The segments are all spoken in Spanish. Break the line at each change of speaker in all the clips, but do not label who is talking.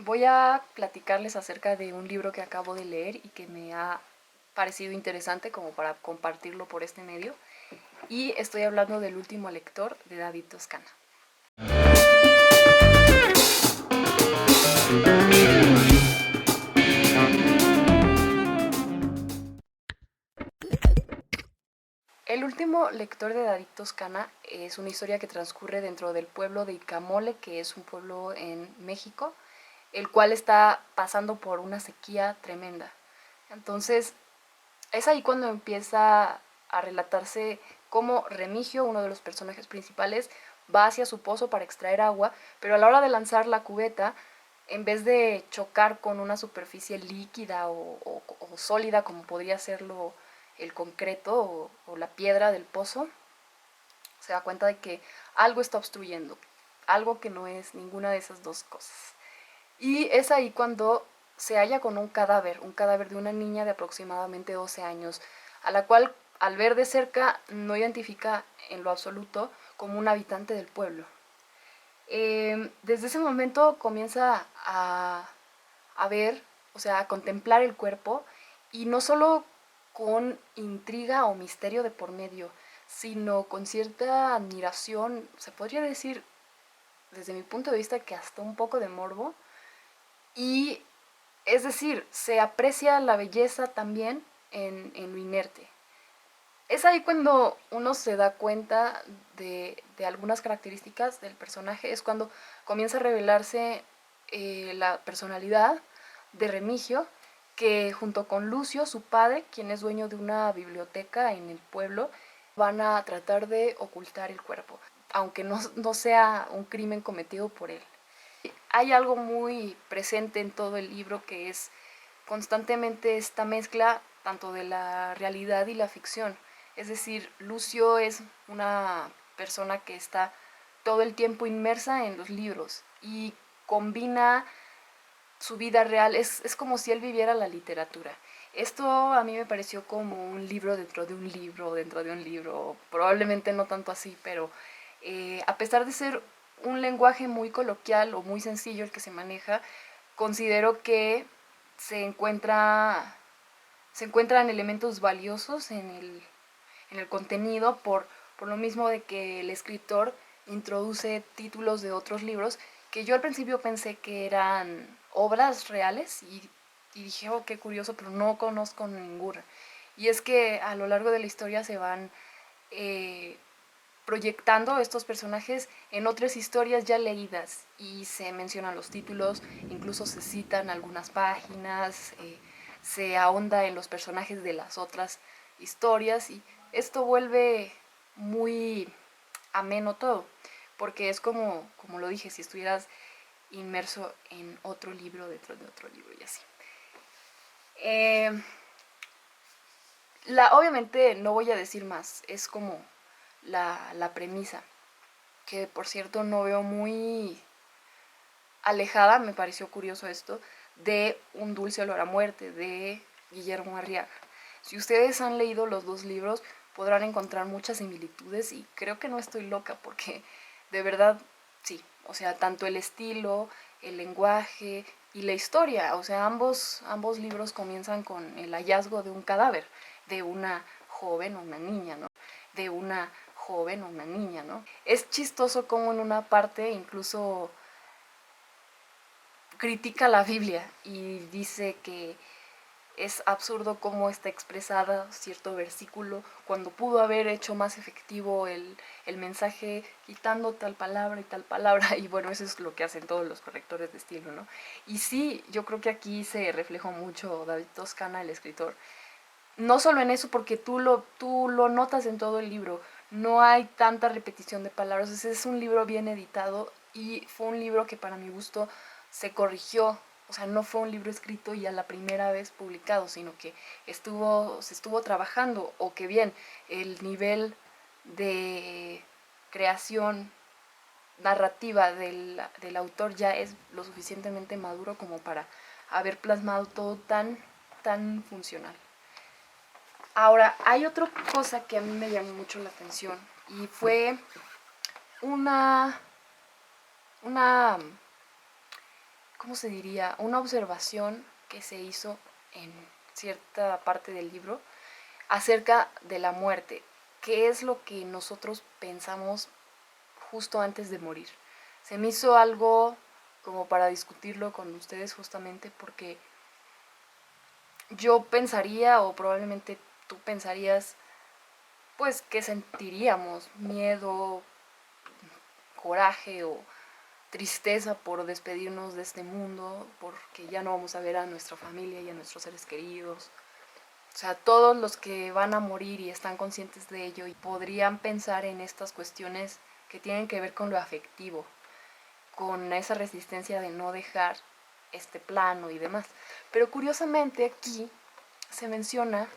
voy a platicarles acerca de un libro que acabo de leer y que me ha parecido interesante como para compartirlo por este medio. Y estoy hablando del último lector de David Toscana. El último lector de David Toscana es una historia que transcurre dentro del pueblo de Icamole, que es un pueblo en México, el cual está pasando por una sequía tremenda. Entonces, es ahí cuando empieza a relatarse cómo Remigio, uno de los personajes principales, va hacia su pozo para extraer agua, pero a la hora de lanzar la cubeta, en vez de chocar con una superficie líquida o sólida como podría serlo el concreto o la piedra del pozo, se da cuenta de que algo está obstruyendo, algo que no es ninguna de esas dos cosas. Y es ahí cuando se halla con un cadáver de una niña de aproximadamente 12 años, a la cual al ver de cerca no identifica en lo absoluto como un habitante del pueblo. Desde ese momento comienza a ver, o sea, a contemplar el cuerpo, y no solo con intriga o misterio de por medio, sino con cierta admiración, se podría decir desde mi punto de vista que hasta un poco de morbo, y es decir, se aprecia la belleza también en lo inerte. Es ahí cuando uno se da cuenta de algunas características del personaje, es cuando comienza a revelarse la personalidad de Remigio, que junto con Lucio, su padre, quien es dueño de una biblioteca en el pueblo, van a tratar de ocultar el cuerpo, aunque no sea un crimen cometido por él. Hay algo muy presente en todo el libro que es constantemente esta mezcla tanto de la realidad y la ficción. Es decir, Lucio es una persona que está todo el tiempo inmersa en los libros y combina su vida real, es como si él viviera la literatura. Esto a mí me pareció como un libro dentro de un libro, dentro de un libro, probablemente no tanto así, pero a pesar de ser un lenguaje muy coloquial o muy sencillo el que se maneja, considero que se encuentra se encuentran elementos valiosos en el contenido por lo mismo de que el escritor introduce títulos de otros libros que yo al principio pensé que eran obras reales y dije, oh, qué curioso, pero no conozco ninguna. Y es que a lo largo de la historia se van eh, proyectando estos personajes en otras historias ya leídas y se mencionan los títulos, incluso se citan algunas páginas, se ahonda en los personajes de las otras historias y esto vuelve muy ameno todo, porque es como lo dije, si estuvieras inmerso en otro libro dentro de otro libro y así. Eh, obviamente no voy a decir más, es como la premisa, que por cierto no veo muy alejada, me pareció curioso esto, de Un dulce olor a muerte, de Guillermo Arriaga. Si ustedes han leído los dos libros, podrán encontrar muchas similitudes y creo que no estoy loca porque de verdad, sí, o sea, tanto el estilo, el lenguaje y la historia, o sea, ambos libros comienzan con el hallazgo de un cadáver, de una joven o una niña, ¿no? De una joven o una niña, ¿no? Es chistoso como en una parte incluso critica la Biblia y dice que es absurdo cómo está expresada cierto versículo cuando pudo haber hecho más efectivo el mensaje quitando tal palabra y tal palabra, y bueno, eso es lo que hacen todos los correctores de estilo, ¿no? Y sí, yo creo que aquí se reflejó mucho David Toscana, el escritor, no solo en eso, porque tú lo notas en todo el libro, no hay tanta repetición de palabras, es un libro bien editado y fue un libro que para mi gusto se corrigió, o sea, no fue un libro escrito ya la primera vez publicado, sino que se estuvo trabajando, o que bien, el nivel de creación narrativa del autor ya es lo suficientemente maduro como para haber plasmado todo tan funcional. Ahora, hay otra cosa que a mí me llamó mucho la atención y fue una, una ¿cómo se diría? Una observación que se hizo en cierta parte del libro acerca de la muerte. ¿Qué es lo que nosotros pensamos justo antes de morir? Se me hizo algo como para discutirlo con ustedes justamente porque yo pensaría, o probablemente tú pensarías, pues que sentiríamos miedo, coraje o tristeza por despedirnos de este mundo, porque ya no vamos a ver a nuestra familia y a nuestros seres queridos. O sea, todos los que van a morir y están conscientes de ello y podrían pensar en estas cuestiones que tienen que ver con lo afectivo, con esa resistencia de no dejar este plano y demás. Pero curiosamente aquí se menciona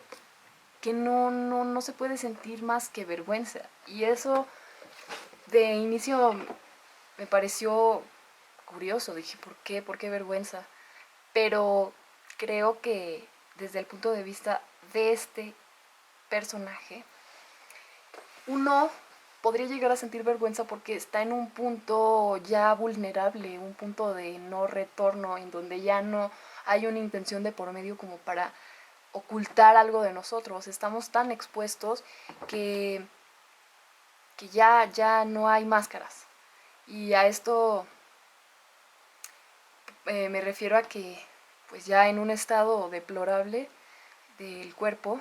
que no se puede sentir más que vergüenza. Y eso de inicio me pareció curioso. Dije, ¿por qué? ¿Por qué vergüenza? Pero creo que desde el punto de vista de este personaje, uno podría llegar a sentir vergüenza porque está en un punto ya vulnerable, un punto de no retorno, en donde ya no hay una intención de por medio como para ocultar algo de nosotros. Estamos tan expuestos que, que ya no hay máscaras. Y a esto me refiero a que pues ya en un estado deplorable del cuerpo,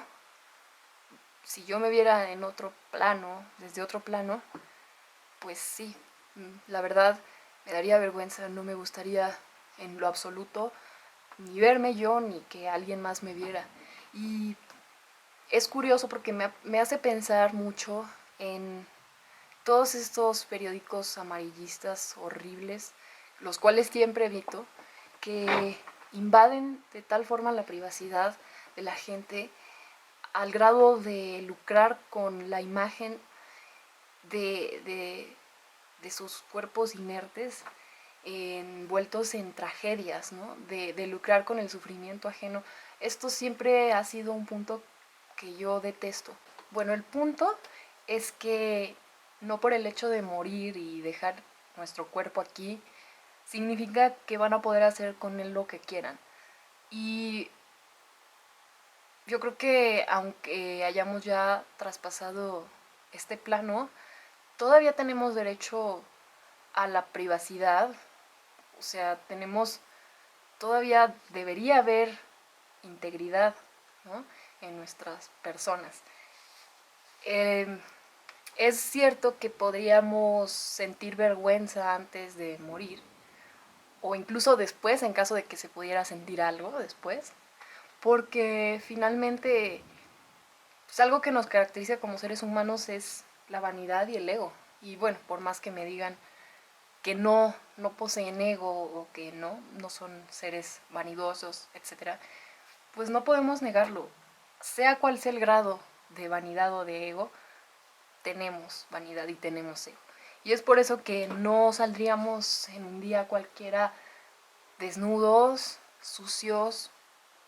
si yo me viera en otro plano, desde otro plano, pues sí, la verdad me daría vergüenza, no me gustaría en lo absoluto ni verme yo ni que alguien más me viera. Y es curioso porque me hace pensar mucho en todos estos periódicos amarillistas horribles, los cuales siempre evito, que invaden de tal forma la privacidad de la gente al grado de lucrar con la imagen de sus cuerpos inertes envueltos en tragedias, ¿no? De lucrar con el sufrimiento ajeno. Esto siempre ha sido un punto que yo detesto. Bueno, el punto es que no por el hecho de morir y dejar nuestro cuerpo aquí, significa que van a poder hacer con él lo que quieran. Y yo creo que aunque hayamos ya traspasado este plano, todavía tenemos derecho a la privacidad. O sea, todavía debería haber integridad, ¿no?, en nuestras personas. Eh, es cierto que podríamos sentir vergüenza antes de morir, o incluso después, en caso de que se pudiera sentir algo después, porque finalmente pues algo que nos caracteriza como seres humanos es la vanidad y el ego. Y bueno, por más que me digan que no poseen ego o que no son seres vanidosos, etcétera, pues no podemos negarlo. Sea cual sea el grado de vanidad o de ego, tenemos vanidad y tenemos ego. Y es por eso que no saldríamos en un día cualquiera desnudos, sucios,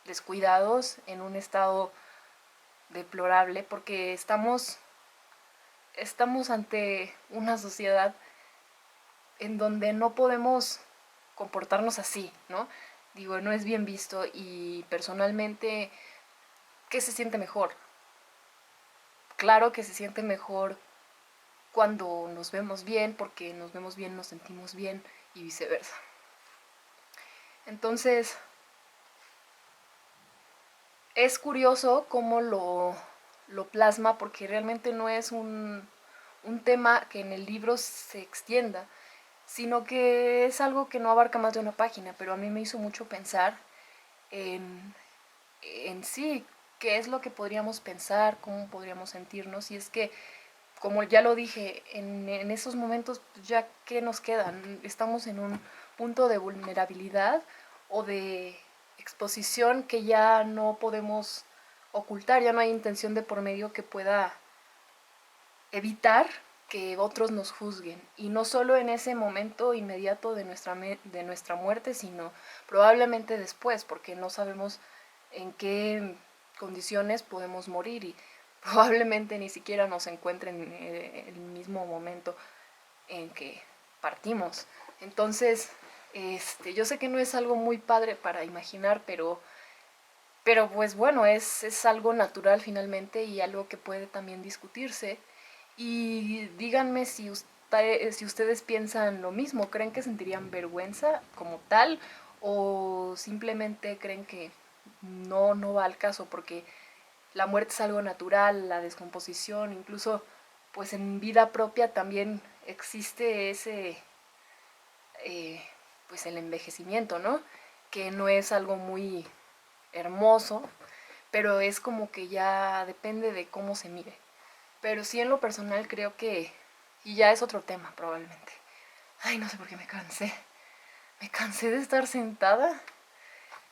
descuidados, en un estado deplorable, porque estamos ante una sociedad en donde no podemos comportarnos así, ¿no? Digo, no es bien visto y personalmente, ¿qué se siente mejor? Claro que se siente mejor cuando nos vemos bien, porque nos vemos bien, nos sentimos bien y viceversa. Entonces, es curioso cómo lo plasma, porque realmente no es un tema que en el libro se extienda, sino que es algo que no abarca más de una página, pero a mí me hizo mucho pensar en sí, qué es lo que podríamos pensar, cómo podríamos sentirnos, y es que, como ya lo dije, en esos momentos ya qué nos quedan, estamos en un punto de vulnerabilidad o de exposición que ya no podemos ocultar, ya no hay intención de por medio que pueda evitar que otros nos juzguen, y no solo en ese momento inmediato de nuestra muerte, sino probablemente después, porque no sabemos en qué condiciones podemos morir y probablemente ni siquiera nos encuentren en el mismo momento en que partimos. Entonces, Yo sé que no es algo muy padre para imaginar, pero pues bueno, es algo natural finalmente y algo que puede también discutirse. Y díganme si ustedes piensan lo mismo, ¿creen que sentirían vergüenza como tal o simplemente creen que no va al caso porque la muerte es algo natural, la descomposición, incluso pues en vida propia también existe ese, eh, pues el envejecimiento, ¿no? Que no es algo muy hermoso, pero es como que ya depende de cómo se mire. Pero sí en lo personal creo que, y ya es otro tema probablemente. Ay, no sé por qué me cansé. Me cansé de estar sentada.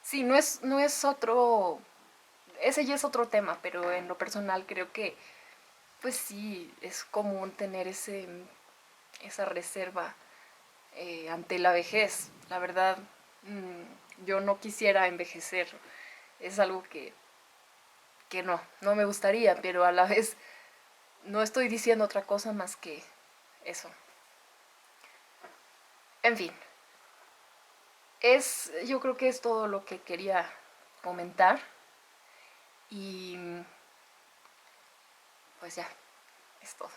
Sí, no es otro, ese ya es otro tema, pero en lo personal creo que, pues sí, es común tener esa reserva ante la vejez. La verdad, yo no quisiera envejecer. Es algo que no me gustaría, pero a la vez no estoy diciendo otra cosa más que eso. En fin, yo creo que es todo lo que quería comentar y pues ya, es todo.